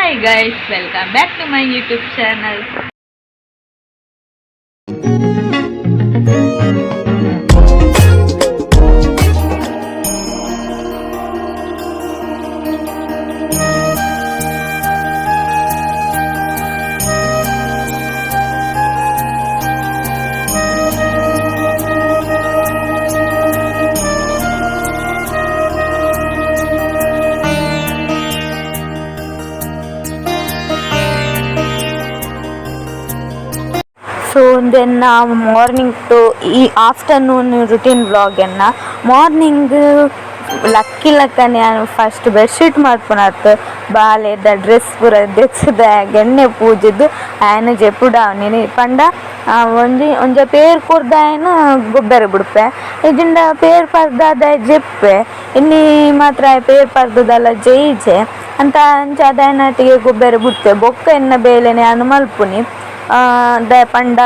Hi guys, welcome back to my YouTube channel. So then morning to ಈ afternoon routine vlog morning ಲಕ್ಕಿ ನಾನು first bedsheet ಮಾಡ್ಕೊಳತ್ತು ಬಾಲೆದ dress ಪೂರ ದೆಚ್ಚದ ಎಣ್ಣೆ ಪೂಜಿದ್ದು ಆಯನ ಜೆಪ್ಪುಡ ನೀನು ಪಂಡ ಒಂಜ ಪೇರ್ ಕೊರ್ದ ಆಯನ ಗೊಬ್ಬರ ಬಿಡ್ಪೆ ಇದಿಂದ ಪೇರ್ ಪರ್ದಾದ ಜೆಪ್ಪೆ ಇನ್ನಿ ಮಾತ್ರ ಪೇರ್ ಪರ್ದದಲ್ಲ ಜೈಜೆ ಅಂತ ಅಂಚಾದ ಆಯನಟಿಗೆ ಗೊಬ್ಬರ ಬಿಡ್ತೆ ಬೊಕ್ಕ ಎನ್ನ ಬೇಲೆನೆ ಅನು ಮಲ್ಪುನಿ ದ ಪಂಡ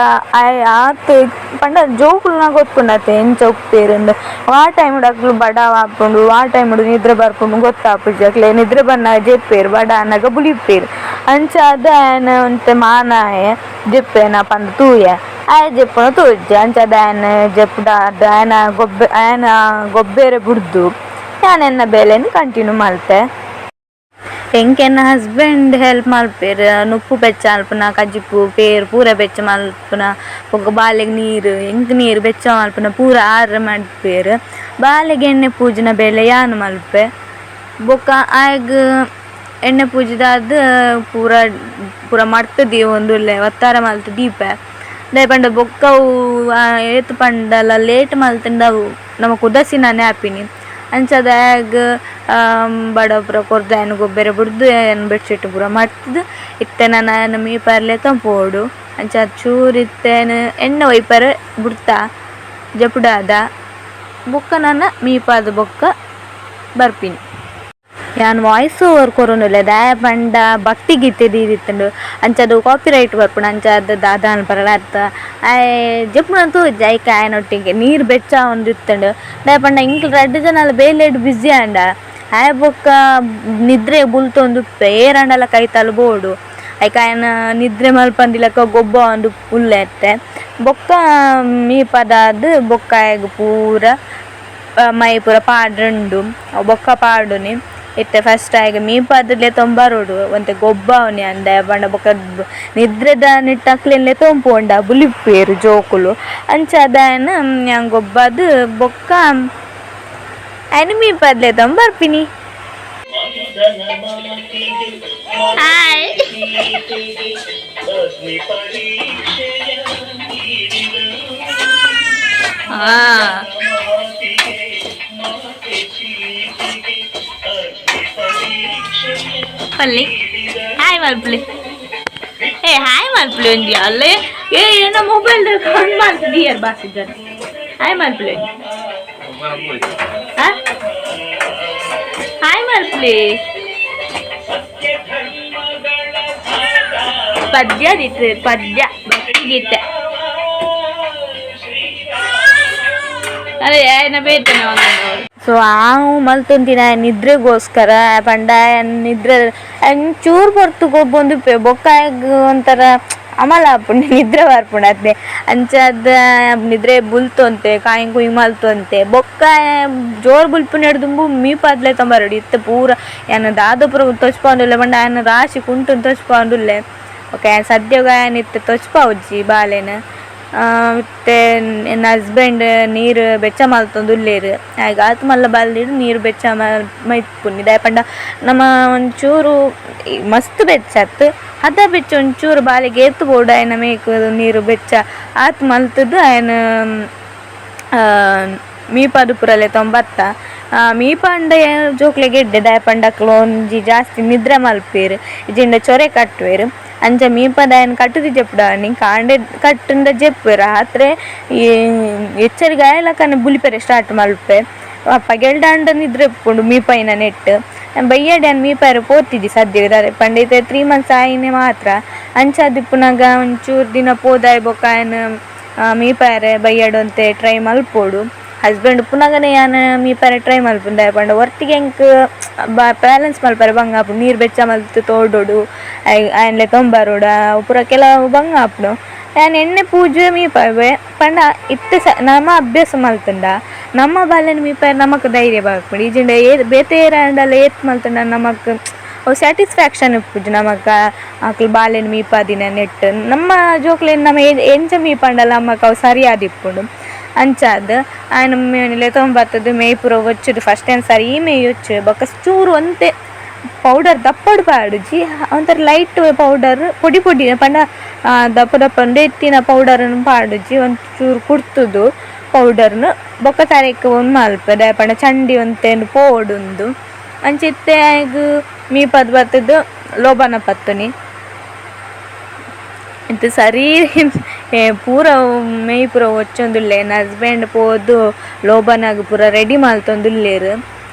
ಆತು ಪಂಡ ಜೋಕುಲ್ನ ಗೊತ್ತುಂಡತೆ ಎಂಚ ಉಪ್ಪೇರಿಂದ ಆ ಟೈಮ್ ಅಕ್ಲು ಬಡ ಹಾಕೊಂಡು ಆ ಟೈಮ್ ನಿದ್ರೆ ಬರ್ಕೊಂಡು ಗೊತ್ತಾಪುಜಿ ಅಕ್ಲೆ ನಿದ್ರೆ ಬನ್ನ ಜೆಪ್ಪೇರು ಬಡ ಅನ್ನಗ ಬುಲಿಪ್ಪೇರು ಅಂಚ ಅದ ಆಯನ ಒಂತೆ ಮಾನಾಯ ಜೆಪ್ಪೇನ ಪಂದ ತೂಯ ಆಯ ಜೆಪ್ಪನ ತೋಜ್ಜಿ ಅಂಚದ ಆಯನ ಜೆಪ್ಪುಡ ಆಯನ ಗೊಬ್ಬರ ಬಿಡ್ದು ನಾನು ಎನ್ನ ಬೇಲೆನ ಕಂಟಿನ್ಯೂ ಮಲ್ತೆ ಎಂಕೆನ್ನ ಹಸ್ಬೆಂಡ್ ಹೆಲ್ಪ್ ಮಲ್ಪೇರು ನುಪ್ಪು ಬೆಚ್ಚ ಮಲ್ಪುನ ಕಜ್ಜಿಪ್ಪು ಪೇರು ಪೂರ ಬೆಚ್ಚ ಮಲ್ಪುನ ಬೊಕ್ಕ ಬಾಲೆಗೆ ನೀರು ಬೆಚ್ಚ ಮಲ್ಪುನ ಪೂರ ಆರ್ರ ಮಲ್ಪೇರು ಬಾಲೆಗೆ ಎಣ್ಣೆ ಪೂಜಿನ ಬೇಲೆ ಯಾನು ಮಲ್ಪೆ ಬೊಕ್ಕ ಆಗ ಎಣ್ಣೆ ಪೂಜಿದಾದ ಪೂರ ಪೂರ ಮಡ್ತದಿ ಒಂದು ಒತ್ತಾರ ಮಲ್ತು ದೀಪ ದೇ ಪಂಡ ಬೊಕ್ಕವು ಏತು ಪಂಡಲ ಲೇಟ್ ಮಲ್ತಿಂದವು ನಮಕ್ ಉದಸಿನ ನ್ಯಾಪಿನಿ ಅಂಚದಾಗ ಬಡ ಪೂರ ಕೊರ್ದು ಏನು ಗೊಬ್ಬರ ಬಿಡ್ದು ಏನು ಬೆಡ್ಶೀಟ್ ಪೂರ ಮಾಡ್ತಿದ್ದು ಇತ್ತೆ ನಾನು ಮೀಪರ್ಲೆ ತಂಪೋಡು ಅಂಚ ಚೂರು ಇತ್ತೇನು ಎಣ್ಣೆ ಒಯ್ಪರ ಬಿಡ್ತಾ ಜಪುಡಾದ ಬೊಕ್ಕ ನನ್ನ ಮೀಪಾದ ಬೊಕ್ಕ ಬರ್ಪಿನಿ ಯಾನ್ ವಾಯ್ಸ್ ಓವರ್ ಕೊರೋನಿಲ್ಲ ದಾಯ ಪಂಡ ಭಕ್ತಿ ಗೀತೆ ದೀದಿತ್ತಂಡು ಅಂಚದು ಕಾಪಿ ರೈಟ್ ಬರ್ಪುಂಡು ಅಂಚದ ದಾದಾನ ಪರಡ ಅರ್ಥ ಜಪ್ಪುನಂತೂ ಜೈಕ ಆಯನೊಟ್ಟಿಗೆ ನೀರು ಬೆಚ್ಚ ಒಂದು ಇತ್ತಂಡು ದಾಯ ಪಂಡ ಇಂಕ್ಲು 2 ಜನ ಬೇಲೆಡ್ ಬ್ಯುಸಿ ಅಂಡ ಆಯ ಬೊಕ್ಕ ನಿದ್ರೆ ಬುಲ್ತೊಂದು ಏರಂಡಲ ಕೈತಲು ಬೋಡು ಐಕ ಆಯನ ನಿದ್ರೆ ಮಲ್ಪಂದಿಲಕ್ಕ ಗೊಬ್ಬ ಒಂದು ಉಲ್ಲೆತ್ತೆ ಬೊಕ್ಕ ಮೀಪದಾದ ಬೊಕ್ಕ ಆಯಗ ಪೂರ ಮೈ ಪೂರ ಪಾಡ್ರಂಡು ಬೊಕ್ಕ ಪಾಡುನಿ ಇತ್ತೆ ಫಸ್ಟ್ ಆಗ ಮೀಪಾದಲೆ ತೊಂಬಾರೋಡು ಒಂತೆ ಗೊಬ್ಬ ಅವನಿ ಅಂದ ಬಂಡ ಬೊಕ್ಕ ನಿದ್ರೆದ ನಿಟ್ಟಕ್ಲೆನ್ಲೆ ತೊಂಪುಂಡ ಬುಲಿಪ್ಪೇರು ಜೋಕುಲು ಅಂಚಾದಾಯನ yang ಗೊಬ್ಬದು ಬೊಕ್ಕ ಆಯ್ನ ಮೀಪಾದ್ಲೆ ತೊಂಬರ್ಪಿನಿ. ಹಾಯ್ ಪಲ್ಲಿ ಹಾಯ್ ಮಲ್ಪಲಿ ಹಾಯ್ ಮಲ್ಪಲಿ ಒಂದು ಅಲ್ಲೇ ಏನೋ ಮೊಬೈಲ್ ಕೌಂಟ್ ಮಾಡ್ತಿದ್ದೀಯರ್ ಬಾಸಿದ್ದಾರೆ ಹಾಯ್ ಮಲ್ಪಲಿ ಹಾಯ್ ಮಲ್ಪಲಿ ಪದ್ಯ ದಿತ್ತೆ ಪದ್ಯ ಗೀತೆ ಅದೇ ಏನ ಬೇತನೆ ಒಂದು ಸೊ ಆವು ಮಲ್ತೊಂತಿನ ನಿದ್ರೆಗೋಸ್ಕರ ಪಂಡ ನಿದ್ರೆ ಚೂರು ಹೊರ್ತು ಗೊಬ್ಬೊಂದು ಬೊಕ್ಕಾಗ ಒಂಥರ ಅಮಲ ಹಾಪುಂಡು ನಿದ್ರೆ ಬರ್ಪುಂಡತ್ತೆ ಅಂಚದ ನಿದ್ರೆ ಬುಲ್ತೊಂತೆ ಕಾಯಿ ಕುಯ್ ಮಲ್ತೊಂತೆ ಬೊಕ್ಕ ಜೋರು ಬುಲ್ಪುನ ಹಿಡ್ದುಂಬು ಮೀಪಾದ್ಲೆ ತೊಂಬರಡು ಇತ್ತು ಪೂರ ಏನು ದಾದಪುರ ತೊಚ್ಪೊಂದುಲ್ಲೆ ಪಂಡ ಆಯನ ರಾಶಿ ಕುಂಟು ತೊಚ್ಪೊಂದುಲ್ಲೆ ಓಕೆ ಸದ್ಯಗ ಏನಿತ್ತು ತೊಚ್ಪವುಜ್ಜಿ ಬಾಲೆನ ಮತ್ತೆ ನನ್ನ ಹಸ್ಬೆಂಡ್ ನೀರು ಬೆಚ್ಚ ಮಲ್ತೊಂದುಲ್ಲೇರು ಆಗ ಆತು ಮಲ್ಲ ಬಾಲ್ದಿಡು ನೀರು ಬೆಚ್ಚ ಮೈತ್ಪುನಿ ದಾಯ ಪಂಡ ನಮ್ಮ ಒಂಚೂರು ಮಸ್ತ್ ಬೆಚ್ಚತ್ತು ಅದ ಬೆಚ್ಚ ಒಂಚೂರು ಬಾಲಿಗೆ ಎತ್ತು ಬೋಡು ಆಯ್ನ ಮೇಕು ನೀರು ಬೆಚ್ಚ ಆತು ಮಲ್ತದ್ದು ಆಯ್ನ ಮೀಪಾದು ಪುರಲೆ ತೊಂಬತ್ತ ಮೀಪಂಡ ಜೋಕ್ಲೆ ಗೆಡ್ಡೆ ದಾಯ ಪಂಡಕ್ಲು ಒಂಜಿ ಜಾಸ್ತಿ ನಿದ್ರೆ ಮಲ್ಪೇರು ಇಜಿಂದ ಚೊರೆ ಕಟ್ವೇರು ಅಂಚ ಮೀಪದಾಯನ ಕಟ್ಟುದಿ ಜಪ್ಪುಡಾನಿ ಕಾಂಡೆ ಕಟ್ಟುಂಡ ಜೆಪ್ಪು ರಾತ್ರಿ ಎಚ್ಚರಿಕೆ ಆಯಲಕ್ಕನ ಬುಲಿಪೆರೆ ಸ್ಟಾರ್ಟ್ ಮಲ್ಪೆ ಅಪ್ಪ ಗೆಲ್ಡಾಂಡ ನಿದ್ರೆ ಇಪ್ಕೊಂಡು ಮೀಪೈನ ನೆಟ್ಟು ಬೈಯಡ್ಯಾನ್ ಮೀಪೈರ ಪೋತಿದ್ದಿ ಸದ್ಯ ಪಂಡೈತೆ 3 months ಆಯಿನೇ ಮಾತ್ರ ಅಂಚಾದಿಪ್ಪುನಾಗ ಒಂಚೂರು ದಿನ ಪೋದಾಯ ಬೊಕ್ಕ ಆಯನ ಮೀಪೈರೆ ಬೈಯಡಂತೆ ಟ್ರೈ ಮಲ್ಪೋಡು ಹಸ್ಬೆಂಡ್ ಪುನಗನೆ ಯಾನು ಮೀಪರೆ ಟ್ರೈ ಮಲ್ಪುಂಡು ದಾಯಪಂಡ ಒಟ್ಟಿಗೆ ಎಂಕ್ ಬ್ಯಾಲೆನ್ಸ್ ಮಲ್ಪರೆ ಬಂಗ ಆಪುಂಡು ನೀರು ಬೆಚ್ಚ ಮಲ್ತು ತೋಡೋಡು ಆಯ್ನ್ಲೆ ತೊಂಬರೋಡ ಪೂರ ಕೆಲವು ಬಂಗ ಆಪುಂಡು ಯಾನ್ ಎಣ್ಣೆ ಪೂಜೆ ಮೀಪವೆ ಪಂಡ ಇತ್ತೆ ನಮ್ಮ ಅಭ್ಯಾಸ ಮಲ್ತುಂಡ ನಮ್ಮ ಬಾಲ್ಯನ ಮೀಪರೆ ನಮಕ್ ಧೈರ್ಯ ಬಾಕ್ಪುಂಡು ಈಜಿಂಡ ಬೇತೆರಂಡಲ ಏತ್ ಮಲ್ತುಂಡ ನಮಕ್ ಸ್ಯಾಟಿಸ್ಫ್ಯಾಕ್ಷನ್ ಇಪ್ಪುಜಿ ನಮಕ್ ಆಕಲ್ ಬಾಲ್ಯನ ಮೀಪಾದಿನ ನೆಟ್ ನಮ್ಮ ಜೋಕ್ಲೆನ್ ನಮ್ಮ ಎಂಚ ಮೀಪಂಡಲ ನಮಕ್ ಅವು ಸರಿಯಾದಿಪ್ಪುಂಡು ಅಂಚಾದ್ ಆಯ್ನ ಮೇಲೆ ತೊಂಬತ್ತದು ಮೇಯ್ ಪೂರ ಒಚ್ಚುದು ಫಸ್ಟ್ ಟೈಮ್ ಸರಿ ಮೇಯ್ ಒಚ್ಚು ಬೊಕ್ಕ ಚೂರು ಒಂತೆ ಪೌಡರ್ ದಪ್ಪಡು ಪಾಡುಜಿ ಒಂಥರ ಲೈಟ್ ಪೌಡರ್ ಪೊಡಿ ಪೊಡಿ ಪಂಡ ದಪ್ಪ ದಪ್ಪ ಎತ್ತಿನ ಪೌಡರನ್ನು ಪಾಡುಜಿ ಒಂದು ಚೂರು ಕುಡ್ತುದು ಪೌಡರ್ನು ಬೊಕ್ಕ ತರಕ್ಕೆ ಒಂದು ಮಲ್ಪದ ಪಂಡ ಚಂಡಿ ಒಂತೇನು ಪೋಡುಂದು ಅಂಚಿತ್ತೆ ಆಯ್ಗು ಮೀಪದ್ ಬತ್ತದು ಲೋಬನ ಪತ್ತುನಿ ಇಂತ ಸರಿ ಪೂರ ಮೇಯ್ ಪೂರ ಒಚ್ಚೊಂದುಲ್ಲೆ ಹಸ್ಬೆಂಡ್ ಪೋದು ಲೋಬನಾಗ ಪೂರ ರೆಡಿ ಮಲ್ತೊಂದುಲ್ಲೇರು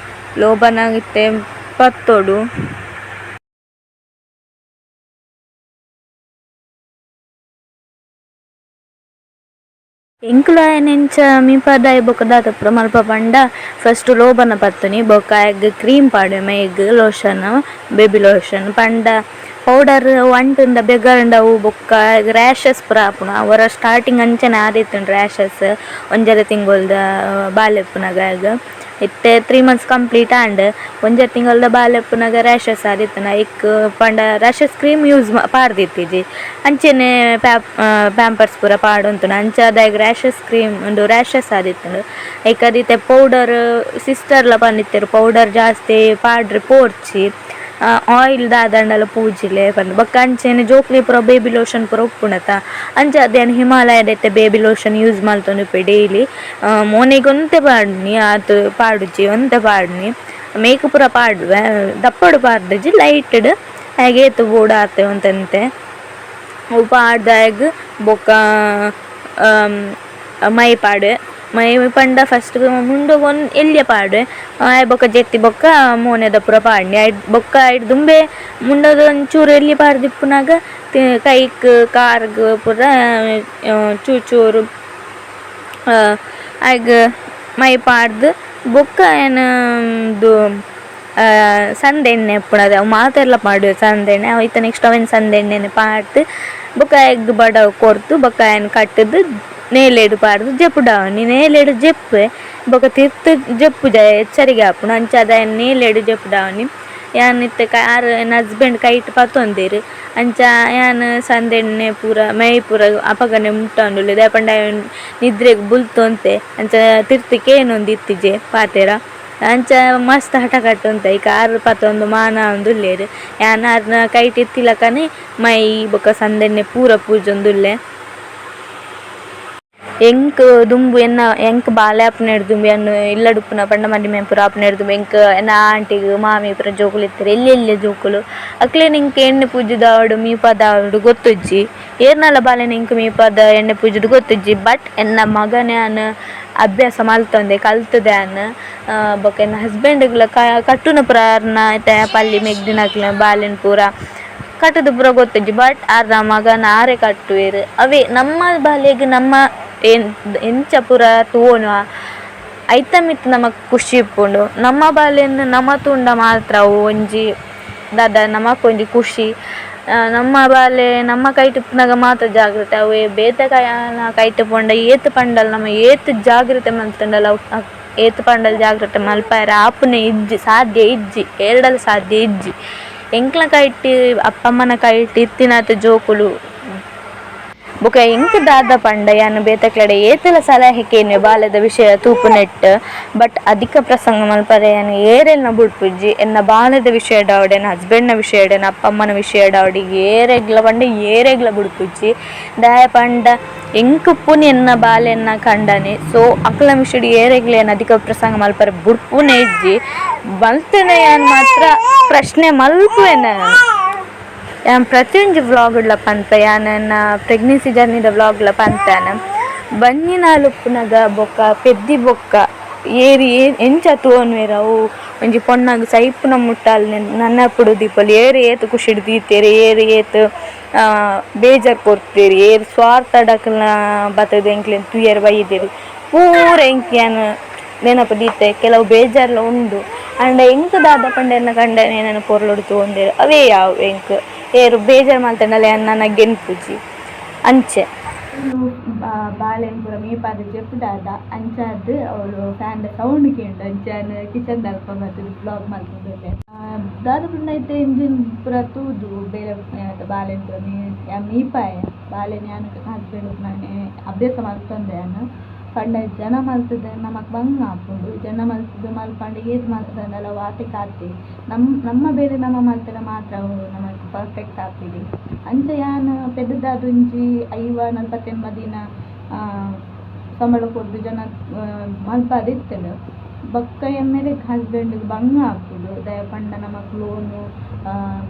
ಲೋಬನಾಗಿತ್ತೆ ಪತ್ತೋಡು ಎಂಕ್ಲ ನೆಂಚ ಮೀಪದಾಯ ಬೊಕ್ಕ ದಾತ ಪೂರ ಮಲ್ಪ ಪಂಡ ಫಸ್ಟ್ ಲೋಬನ ಪತ್ತುನಿ ಬೊಕ್ಕ ಎಗ್ ಕ್ರೀಮ್ ಪಾಡು ಮೇಗ್ ಲೋಷನ್ ಬೇಬಿ ಲೋಷನ್ ಪಂಡ ಪೌಡರ್ ಒಂಟುಂಡ ಬೆಗರ್ಂಡವು ಬೊಕ್ಕ ರ್ಯಾಷಸ್ ಪೂರ ಆಪುನ ಅವರ ಸ್ಟಾರ್ಟಿಂಗ್ ಅಂಚನೆ ಆದಿತ್ತುಂಡು ರ್ಯಾಷಸ್ ಒಂಜರ ತಿಂಗೊಲ್ದ ಬಾಲ್ಯಪ್ಪುನಗ ಇತ್ತೆ 3 months ಕಂಪ್ಲೀಟ್ ಆಂಡ್ ಒಂಜರ ತಿಂಗೊಲ್ದ ಬಾಲ್ಯಪ್ಪುನಗ ರ್ಯಾಷಸ್ ಆದಿತ್ತುನ ಇಕ್ ಪಂಡ ರ್ಯಾಷಸ್ ಕ್ರೀಮ್ ಯೂಸ್ ಪಾಡ್ದಿತ್ತಿಜಿ ಅಂಚೆನೆ ಪ್ಯಾಂಪರ್ಸ್ ಪೂರ ಪಾಡುಂತುಂಡು ಅಂಚಾದಾಗ ರ್ಯಾಷಸ್ ಕ್ರೀಮ್ ಉಂಡು ರ್ಯಾಷಸ್ ಆದಿತ್ತುಂಡು ಐಕ್ ಅದಿತ್ತೆ ಪೌಡರ್ ಸಿಸ್ಟರ್ಲ ಪಂಡಿತ್ತೆರು ಪೌಡರ್ ಜಾಸ್ತಿ ಪಾಡ್ರೆ ಪೋರ್ಚಿ ಆಯಿಲ್ ದಾದಂಡಲ ಪೂಜಿಲೆ ಪಂಡ ಬೊಕ್ಕ ಅಂಚೆನೆ ಜೋಕ್ಲೆ ಪೂರ ಬೇಬಿ ಲೋಷನ್ ಪೂರ ಉಪ್ಪುಂಡತ ಅಂಚ ಅದೇನು ಹಿಮಾಲಯದೈತೆ ಬೇಬಿ ಲೋಷನ್ ಯೂಸ್ ಮಲ್ತೊಂದುಪ್ಪೆ ಡೈಲಿ ಮೋನೆಗೆ ಒಂತೆ ಪಾಡ್ನಿ ಆತು ಪಾಡುಜಿ ಒಂತೆ ಪಾಡ್ನಿ ಮೇಕ್ ಪೂರ ಪಾಡುವೆ ದಪ್ಪಡು ಪಾಡ್ದಜಿ ಲೈಟ್ಡ್ ಹಾಗೆ ಏತು ಬೋರ್ಡ್ ಆತೆ ಒಂತಂತೆ ಅವು ಪಾಡ್ದಾಗ ಬೊಕ್ಕ ಮೈ ಪಾಡು ಮೈ ಪಂಡ ಫಸ್ಟ್ ಮುಂಡು ಒಂದು ಎಲ್ಲಿಯ ಪಾಡು ಬೊಕ್ಕ ಜೆತ್ತಿ ಬೊಕ್ಕ ಮೋನೆದ ಪೂರ ಪಾಡ್ನಿ ಬೊಕ್ಕ ದುಂಬೆ ಮುಂಡದ ಒಂಚೂರು ಎಲ್ಲಿ ಪಾಡ್ದಿಪ್ಪುನಾಗ ಕೈಕ್ ಕಾರ್ಗ್ ಪೂರ ಚೂರು ಆಗ ಮೈ ಪಾಡ್ದು ಬೊಕ್ಕ ಏನದು ಸಂದೆಣ್ಣೆ ಎಪ್ಪುಣದ ಅವು ಮಾತೆಲ್ಲ ಪಾಡು ಸಂದೆಣ್ಣೆ ಅವು ಇತ್ತ ನೆಕ್ಸ್ಟ್ ಅವೇನು ಸಂದೆಣ್ಣೆನೆ ಪಾಡ್ದು ಬೊಕ್ಕ ಎಗ್ ಬಡ ಕೊರ್ತು ಬೊಕ್ಕ ಏನು ಕಟ್ಟದು ನೇಲೇಡು ಪಾಡ್ದು ಜಪ್ಪು ಡಾವನಿ ನೇಲೇಡು ಜಪ್ಪೆ ಬೊಕ್ಕ ತಿರ್ತು ಜಪ್ಪು ಎಚ್ಚರಿಗೆ ಆಪುಂಡು ಅಂಚಾದ ನೇಲೇಡು ಜಪ್ಪು ಡಾವನಿ ಯಾನ್ ಇತ್ತೆ ಆರು ನನ್ನ ಹಸ್ಬೆಂಡ್ ಕೈಟ್ ಪತ್ತೊಂದೇರು ಅಂಚ ಯಾನ್ ಸಂದೆಣ್ಣೆ ಪೂರ ಮೈ ಪೂರ ಅಪಗನೆ ಮುಟ್ಟೊಂದುಲ್ಲೆ ದಾಯಪಂಡ ನಿದ್ರೆಗ್ ಬುಲ್ತೊಂತೆ ಅಂಚ ತಿರ್ತಿಗೆ ಏನೊಂದು ಇತ್ತಿಜೆ ಪಾತೆರ ಅಂಚ ಮಸ್ತ್ ಹಠ ಕಟ್ಟುಂತ ಈಗ ಆರು ಪತ್ತೊಂದು ಮಾನ ಒಂದುಲ್ಲೇರು ಯಾನ್ ಆರ್ನ ಕೈಟ್ ಇತ್ತಿಲಕನೆ ಮೈ ಬೊಕ್ಕ ಸಂದೆಣ್ಣೆ ಪೂರ ಪೂಜೊಂದುಲ್ಲೆ ಎಂಕ್ ದುಂಬು ಎನ್ನ ಎಂಕ್ ಬಾಲೆ ಆಪುನೆಡ್ ದುಂಬು ಎನ್ನು ಇಲ್ಲಡುಪ್ಪುನ ಪಂಡ ಮಂಡಿ ಮೇನ್ ಪೂರ ಆಪುನೆಡ್ ದುಂಬು ಎಂಕ್ ಎನ್ನ ಆಂಟಿಗ್ ಮಾಮಿ ಪೂರ ಜೋಕುಲು ಇತ್ತಾರೆ ಎಲ್ಲೆಲ್ಲೆ ಜೋಕುಲು ಅಕ್ಲೆ ನಿಂಕ್ ಎಣ್ಣೆ ಪೂಜೆದಾವಡು ಮೀಪದಾವಡು ಗೊತ್ತುಜ್ಜಿ ಏರ್ನಲ ಬಾಲೆ ನಿಂಕ್ ಮೀಪದ ಎಣ್ಣೆ ಪೂಜೆದು ಗೊತ್ತುಜ್ಜಿ ಬಟ್ ಎನ್ನ ಮಗನೇ ಅಭ್ಯಾಸ ಮಲ್ತೊಂದೆ ಕಲ್ತದೆ ಬೊಕ್ಕ ಎನ್ನ ಹಸ್ಬೆಂಡ್ಗ್ಲ ಕಟ್ಟುನ ಪೂರ ಅರ್ನ ಐತೆ ಪಲ್ಲಿ ಮೆಗ್ದಿನಕ್ಲ ಬಾಲೆನ್ ಪೂರ ಕಟ್ಟುದು ಪೂರ ಗೊತ್ತುಜ್ಜಿ ಬಟ್ ಆರ್ನ ಮಗನ ಆರೆ ಕಟ್ಟುವೆರು ಅವೇ ನಮ್ಮ ಬಾಲೆಗ್ ನಮ್ಮ ಎಂಚ ಪೂರ ತೂನು ಐತ ಮಿತ್ ನಮಕ್ ಖುಷಿ ಇಪ್ಪುಂಡು ನಮ್ಮ ಬಾಲ್ಯನ ನಮ್ಮ ತುಂಡ ಮಾತ್ರ ಅವು ಒಂಜಿ ದಾದ ನಮಕೊಂಜಿ ಖುಷಿ ನಮ್ಮ ಬಾಲೆ ನಮ್ಮ ಕೈಟಿಪ್ಪನಾಗ ಮಾತ್ರ ಜಾಗ್ರತೆ ಅವೇ ಬೇತೆ ಕೈಟ್ ಪೊಂಡ ಏತ್ ಪಂಡಲ್ ನಮ್ಮ ಏತ್ ಜಾಗ್ರತೆ ಮಲ್ತಂಡಲ್ಲ ಏತ್ ಪಂಡಲ್ ಜಾಗ್ರತೆ ಮಲ್ಪಾರ ಆಪುನೆ ಇಜ್ಜಿ ಸಾಧ್ಯ ಇಜ್ಜಿ ಎರಡಲ್ಲಿ ಸಾಧ್ಯ ಇಜ್ಜಿ ಎಂಕ್ಲ ಕೈಟಿ ಅಪ್ಪಮ್ಮನ ಕೈಟಿ ಇತ್ತಿನಾತ ಜೋಕುಲು ಬೊಕ ಎಂಕ್ ದಾದ ಪಂಡ ಯಾನು ಬೇತಕ್ಲಡೆ ಏತೆಲ ಸಲಹೆ ಕೇನೆ ಬಾಲ್ಯದ ವಿಷಯ ತೂಪು ನೆಟ್ ಬಟ್ ಅಧಿಕ ಪ್ರಸಂಗ ಮಲ್ಪರೆ ಯಾನು ಏರೆಲ್ನ ಬುಡ್ಪುಜ್ಜಿ ಎನ್ನ ಬಾಲ್ಯದ ವಿಷಯ ಡಾವಡೆ ಎನ್ನ ಹಸ್ಬೆಂಡ್ನ ವಿಷಯ ಎನ್ನ ಅಪ್ಪಮ್ಮನ ವಿಷಯ ಡಾವಡಿ ಏರೆಗ್ಲ ಪಂಡ ಏರೆಗ್ಲ ಬುಡ್ಪುಜ್ಜಿ ದಾಯ ಪಂಡ ಎಂಕ್ ಪುನಿ ಎನ್ನ ಬಾಲ್ಯನ್ನ ಕಂಡನೆ ಸೊ ಅಕ್ಲ ವಿಷಯಡಿ ಏರೆಗ್ಲ ಏನು ಅಧಿಕ ಪ್ರಸಂಗ ಮಲ್ಪರೆ ಬುಡ್ಪುನೆ ಇಜ್ಜಿ ಬಲ್ತನೆ ಯಾನು ಮಾತ್ರ ಪ್ರಶ್ನೆ ಮಲ್ಪುವೆನ ಯಾನ್ ಪ್ರತಿಯೊಂದು ವ್ಲಾಗ್ಲ ಪಂತ ಯಾನ ಪ್ರೆಗ್ನೆನ್ಸಿ ಜರ್ನಿದ ವ್ಲಾಗ್ಲ ಪಂತಾನ ಬಂಜಿನಾಲುಪ್ಪುನಗ ಬೊಕ್ಕ ಪೆದ್ದಿ ಬೊಕ್ಕ ಏರಿ ಎಂಚ ತೋನ್ವೆರವು ಒಂಜಿ ಪೊಣ್ಣಾಗ ಸೈಪುನ ಮುಟ್ಟಾಲ್ ನನ್ನ ಪುಡು ದೀಪಲ್ ಏರು ಏತು ಖುಷಿಡ್ ದೀತೇರಿ ಏರು ಏತು ಬೇಜಾರ್ ಕೊಡ್ತೀರಿ ಏರು ಸ್ವಾರ್ಥ ಡಕ್ಲ ಬತ್ತದ ಎಂಕ್ಲೆನ್ ತುಯರ್ ಬೈದೇರಿ ಪೂರ ಎಂಕಿಯನು ನೆನಪು ದೀತೆ ಕೆಲವು ಬೇಜಾರ್ಲ ಉಂಡು ಅಂಡ ಎಂಕ್ ದಾದ ಪಂಡೆನ ಕಂಡ ನಾನು ಪೊರ್ಲುಡು ತಗೊಂಡಿರು ಅವೇ ಯಾವ ಎಂಕ್ ಏರು ಬೇಜಾರು ಮಾಡ್ತಾನಲ್ಲ ನನ್ನ ಗೆನ್ಪುಜಿ ಅಂಚೆ ಬಾಳೆನ್ ಪೂರ ಮೀಪಾದ ಜಪ್ಪುದಾದ ಅಂಚಾದ್ ಅವಳು ಫ್ಯಾನ್ ಸೌಂಡ್ ಕೇಂಡು ಅಂಚಾನ್ ಕಿಚನ್ ದಲ್ಪ ಬರ್ತದೆ ಬ್ಲಾಗ್ ಮಾಡ್ಕೊಂಡೆ ದಾದ ಪುಂಡ ಐತೆ ಇಂಜಿನ್ ಪೂರ ತೂದು ಬೇರೆ ಬಾಳೆನ್ ಪೂರ ಮೀಪಾಯ ಬಾಳೆನ್ ಯಾನು ಹಸ್ಬೆಂಡ್ ನಾನೇ ಅಭ್ಯಾಸ ಮಾಡ್ಕೊಂಡೆ ನಾನು ಪಂಡ ಜನ ಮಲ್ತದೆ ನಮಕ್ ಬಂಗ ಹಾಕೊಂಡು ಜನ ಮಲ್ತದ್ದು ಮಲ್ಪಂಡು ಏತ್ ಮಲ್ತದಲ್ಲ ವಾತೆ ಕಾತಿ ನಮ್ಮ ಬೇರೆ ನಮ್ಮ ಮಲ್ತದ ಮಾತ್ರ ನಮಕ್ ಪರ್ಫೆಕ್ಟ್ ಆಗ್ತಿದೆ ಅಂಚ ಯಾನ್ ಪೆದ್ದದಾದುಂಜಿ 40 ದಿನ ಸಂಬಳ ಕೊಡ್ದು ಜನ ಮಲ್ಪದಿತ್ತೇನೆ ಬೊಕ್ಕ ಎಮ್ಮೆಲೆ ಹಸ್ಬೆಂಡ್ ಬಂಗ ಹಾಕುದು ದಯ ಪಂಡ ನಮಕ್ ಲೋನು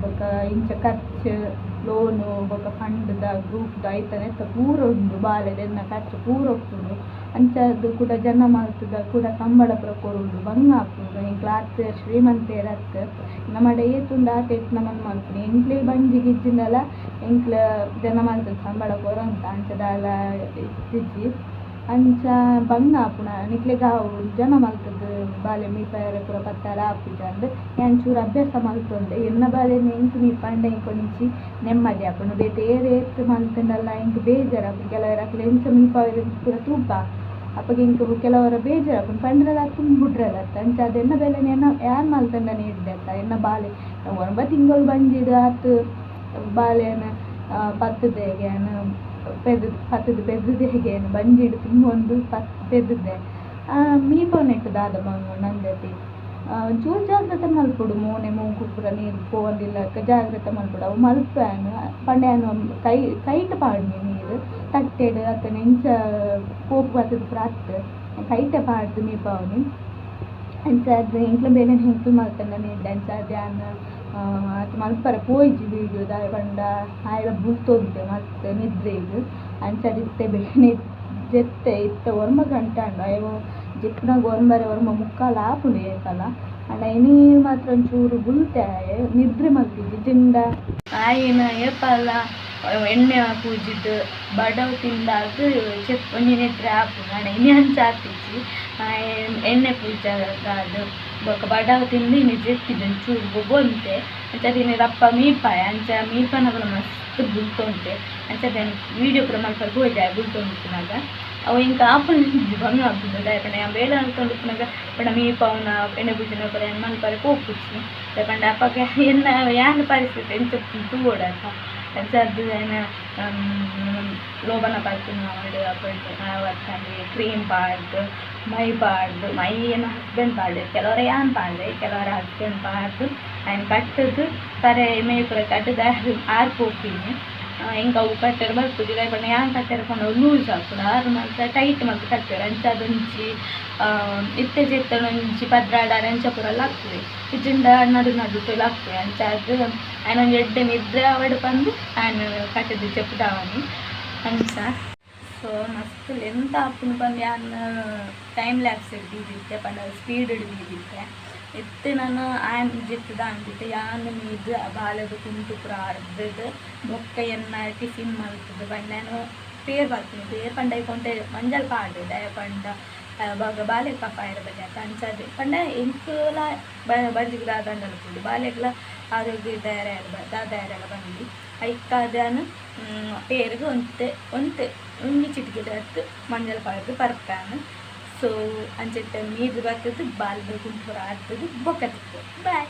ಬೊಕ್ಕ ಇಂಚ ಖರ್ಚು ಲೋನು ಬೊಕ್ಕ ಫಂಡ್ದ ಗ್ರೂಪ್ದ ಐತನೆ ಪೂರ ಉಂಡು ಬಾಲೆದೆನ್ನ ಖರ್ಚು ಪೂರ ಹೋಗ್ತುಂಡು ಅಂಚದ್ದು ಕೂಡ ಜನ ಮಲ್ತದ ಕೂಡ ಸಂಬಳ ಪೂರ ಕೊರುದು ಬಂಗ ಹಾಕುದು ಇಂಕ್ ಲಾಸ್ಟ್ ಶ್ರೀಮಂತೇರಕ್ಕೆ ನಮ್ಮಡೆ ಏತುಂಡು ಆಟೇಟ್ ನಮ್ಮನ್ನು ಮಲ್ಪುನಿ ಎಂಕ್ಲೆ ಬಂಜಿ ಗಿಜ್ಜಿಂದಲ ಎಂಕ್ಲ ಜನ ಮಲ್ತದ ಸಂಬಳ ಕೊರಂತ ಅಂಚದಾಲ ಇಜ್ಜಿ ಅಂಚ ಬಂಗ ಆಪುನ ನಿಕ್ಲೆಗ ಜನ ಮಲ್ತದ ಬಾಲೆ ಮೀಪಾಯರ ಪೂರ ಪತ್ತಾರ ಆಪಿಜಂಡ್ ಯಾನ್ ಚೂರು ಅಭ್ಯಾಸ ಮಲ್ತೊಂಡೆ ಎನ್ನ ಬಾಲೆನ ಎಂಕ್ ಮೀಪಂಡೆ ಇಂಕೊಂಚಿ ನೆಮ್ಮದಿ ಆಪುಂಡು ಬೇತೆ ಏತ್ ಮಲ್ತಂಡಲ್ಲ ಎಂಕ್ ಬೇಜಾರು ಆಪುಂಡು ಕೆಲವರ ಅಕ್ಲೆ ಎಂಚ ಮೀಪಾಯರ ಪೂರ ತೂಪ ಅಪ್ಪಗೆ ಇಂಕ್ ಕೆಲವರ ಬೇಜಾರು ಆಪುಂಡು ಪಂಡ್ರಲ ತುಂಬ ಬುಡ್ರಲತ್ತ ಅಂಚ ಅದು ಎನ್ನ ಬೇಲೆನ ಯಾನ್ ಮಲ್ತಂಡನೆ ಇಡ್ದೆತ್ತ ಎನ್ನ ಬಾಲೆ 9 ತಿಂಗಳು ಬಂದಿದ್ದು ಆತು ಬಾಲೆನ ಪತ್ತದೇಗೆ ಪೆದ್ದದೆ ಹೇಗೆ ಬಂಜಿಡು ತುಂಬ ಪೆದ್ದದೆ ಮೀಪನೆಟ್ಟು ದಾದ ಮಂಗು ನಂದತಿ ಚೂರು ಜಾಗ್ರತೆ ಮಲ್ಪುಡು ಮೋನೆ ಮೂಗು ಪೂರ ನೀರು ಪೋವಂದಿಲ್ಲ ಜಾಗ್ರತೆ ಮಲ್ಪುಡು ಅವು ಮಲ್ಪನು ಪಂಡೆಯನ್ನು ಕೈಟ್ ಪಾಡ್ನಿ ನೀರು ತಟ್ಟೆಡು ಅತನ ಇಂಚ ಪೋಪು ಬತ್ತದ ಪೂರ ಅತ್ತು ಕೈಟೆ ಪಾಡ್ದು ಮೀಪವನಿ ಅಂಚ ಅದು ಎಂಕ್ಲ ಬೇರೆ ಹೆಂಕ್ಲು ಮಲ್ತಂಡ ನೀಡ್ಡೆ ಅಂಚ ಅದ್ಯಾನ ಅದು ಮಲ್ಪರ ಪೋಯ್ಜಿ ಬೀಡು ದಾಯ ಪಂಡ ಆಯ್ಲ ಬುಲ್ತೊಂದೆ ಮತ್ತೆ ನಿದ್ರೆದು ಅಂಚದಿತ್ತೆ ಬೇನೆ ಜೆತ್ತೆ ಇತ್ತ 1 ಗಂಟೆ ಅಂಡ ಅಯ್ಯೋ ಜಿಪ್ಪನಾಗ 1 ಮುಕ್ಕಾಲು ಆಪುಂಡು ಏಕಲ್ಲ ಅಂಡ ಇನಿ ಮಾತ್ರ ಒಂಚೂರು ಬುಲ್ತೆ ನಿದ್ರೆ ಮಲ್ತಿದ್ದಿ ಜಿಂಡ ಆಯಿನ ಏಪಲ್ಲ ಎಣ್ಣೆ ಪೂಜಿದ್ದು ಬಡವು ತಿಂದಾಗ ಒಂಜಿ ನಿದ್ರೆ ಆಪುಂಡು ಅಂಡ ಇನಿ ಹಂಚ ಆತಿಜ್ಜಿ ಎಣ್ಣೆ ಪೂಜೆ ಅದು ಬೊಕ್ಕ ಬಡವು ತಿಂದು ಇನ್ನು ಜೆತ್ತಿದ್ದು ಚೂರು ಬೊಂತೆ ಅಂಚದಿನ ರಪ್ಪ ಮೀಪಾಯ ಅಂಚ ಮೀಪನ ಪೂರ ಮಸ್ತ್ ಬುಲ್ತೊಂಟೆ ಅಂಚದೇನು ವೀಡಿಯೋ ಪೂರ ಮಲ್ಪರ ಹೋಯ್ದೆ ಬುಲ್ತೊಂಡಿಪ್ಪುನಾಗ ಅವು ಇಂಕ ಆಪುಂಡು ಬಂಗ ಆಪುಂಡು ದಯಪಂಡ ಯಾ ಬೇಡ ಅನ್ಕೊಂಡಿಪ್ಪುನಾಗ ಪಂಡ ಮೀಪವನ ಎಣ್ಣೆ ಪೂಜೆನ ಪೂರ ಏನು ಮಲ್ಪರ ಹೋಗ್ಪುಚ್ಚಿ ದಯಪಂಡ ಅಪ್ಪಗೆ ಎನ್ನ ಯಾನ್ ಪರಿಸ್ಥಿತಿ ಎಂಚ ತೂಗೋಡತ್ತ ಅಂಚ ಅದು ಏನು ಲೋಬನ ಪಾಡ್ತೀನಿ ಮಾಡಿ ಅವತ್ತಲ್ಲಿ ಕ್ರೀಮ್ ಪಾಡ್ದು ಮೈ ಪಾಡ್ದು ಮೈ ಏನು ಹಸ್ಬೆಂಡ್ ಪಾಡ್ದು ಕೆಲವರ ಯಾನ್ ಪಾಡ್ದೆ ಕೆಲವರ ಹಸ್ಬೆಂಡ್ ಪಾಡ್ದು ఆయన ಕಟ್ಟದು ಕರೆ ಮೇ ಪೂರ ಕಟ್ಟದ ಆರ್ಪೋಗ್ತೀನಿ ಇಂಕ ಅವು ಕಟ್ಟೆರು ಬರ್ತದೆ ಇದಾಯ್ಪಣ್ಣ ಯಾನ್ ಕಟ್ಟೆರ್ಕೊಂಡು ಲೂಸ್ ಹಾಕ್ಕೊಂಡು ಆರು ಮಾತ್ರ ಟೈಟ್ ಮಾತ್ರ ಕಟ್ಟೆರು ಅಂಚ ಅದೊಂಚಿ ಇತ್ತೆ ಜೆತ್ತೊಂಚಿ ಪದ್ರಾಡಾರ ಅಂಚ ಪೂರ ಆಗ್ತದೆ ಇಜ್ಜಿಂದ ನಡು ಆಗ್ತದೆ ಅಂಚ ಅದು ఆయన ಒಂದು ಎಡ್ಡೆ ನಿದ್ರೆ ಅವಡು ಬಂದು ఆయన ಕಟ್ಟದು ಚೆಪ್ಪುದಾವನಿ ಅಂಚ ಸೊ ಮಸ್ತ್ ಎಂತ ಆಪುಂಡು ಬಂದು ಯಾನ್ ಟೈಮ್ ಲ್ಯಾಪ್ಸ್ ಹಿಡ್ದಿದ್ದೆ ಪಂಡ ಸ್ಪೀಡ್ ಹಿಡ್ದಿದ್ದೆ ಎತ್ತೆ ನಾನು ಆಯನ್ ಜಿತ್ತದ ಅಂದಿದ್ದೆ ಯಾನ್ ಮೀದು ಬಾಲದ ಕುಂಟು ಪೂರ ಅರ್ಧದು ಮೊಕ್ಕ ಎನ್ನ ಟಿಫಿನ್ ಮಲ್ತದ್ದು ಬಂದು ನಾನು ಪೇರ್ ಬರ್ತೀನಿ ಪೇರ್ ಪಂಡ ಕೊಂಟೆ ಮಂಜಲ್ ಪಾಡ್ದೆ ದಯ ಪಂಡ ಬಾಲೆಗ್ ಪಪ್ಪಾಯರ ಬಜೆ ಅಂತ ಅಂಚದೆ ಪಂಡ ಎಂಕುಲ ಬಜ್ಜಿಗೆ ದಾದಂಡಲು ಬಾಲೆಗ್ಲ ಆರೋಗ್ಯ ದಾದಾಯರೆಲ್ಲ ಬಂದು ಐಕ್ಕಾದನು ಪೇರಿಗೆ ಒಂತೆ ಉಂಗಿ ಚಿಟಿಕೆದ ಹತ್ತು ಮಂಜಲ್ ಪಾಡ್ದು ಪರ್ಪಾನು ಸೊ ಅಂಚೆ ಮೀದು ಬರ್ತದೆ ಬಾಲ್ದ ಕುಂಟು ಆಡ್ತದೆ ಬೊಕ್ಕ ಬಾಯ್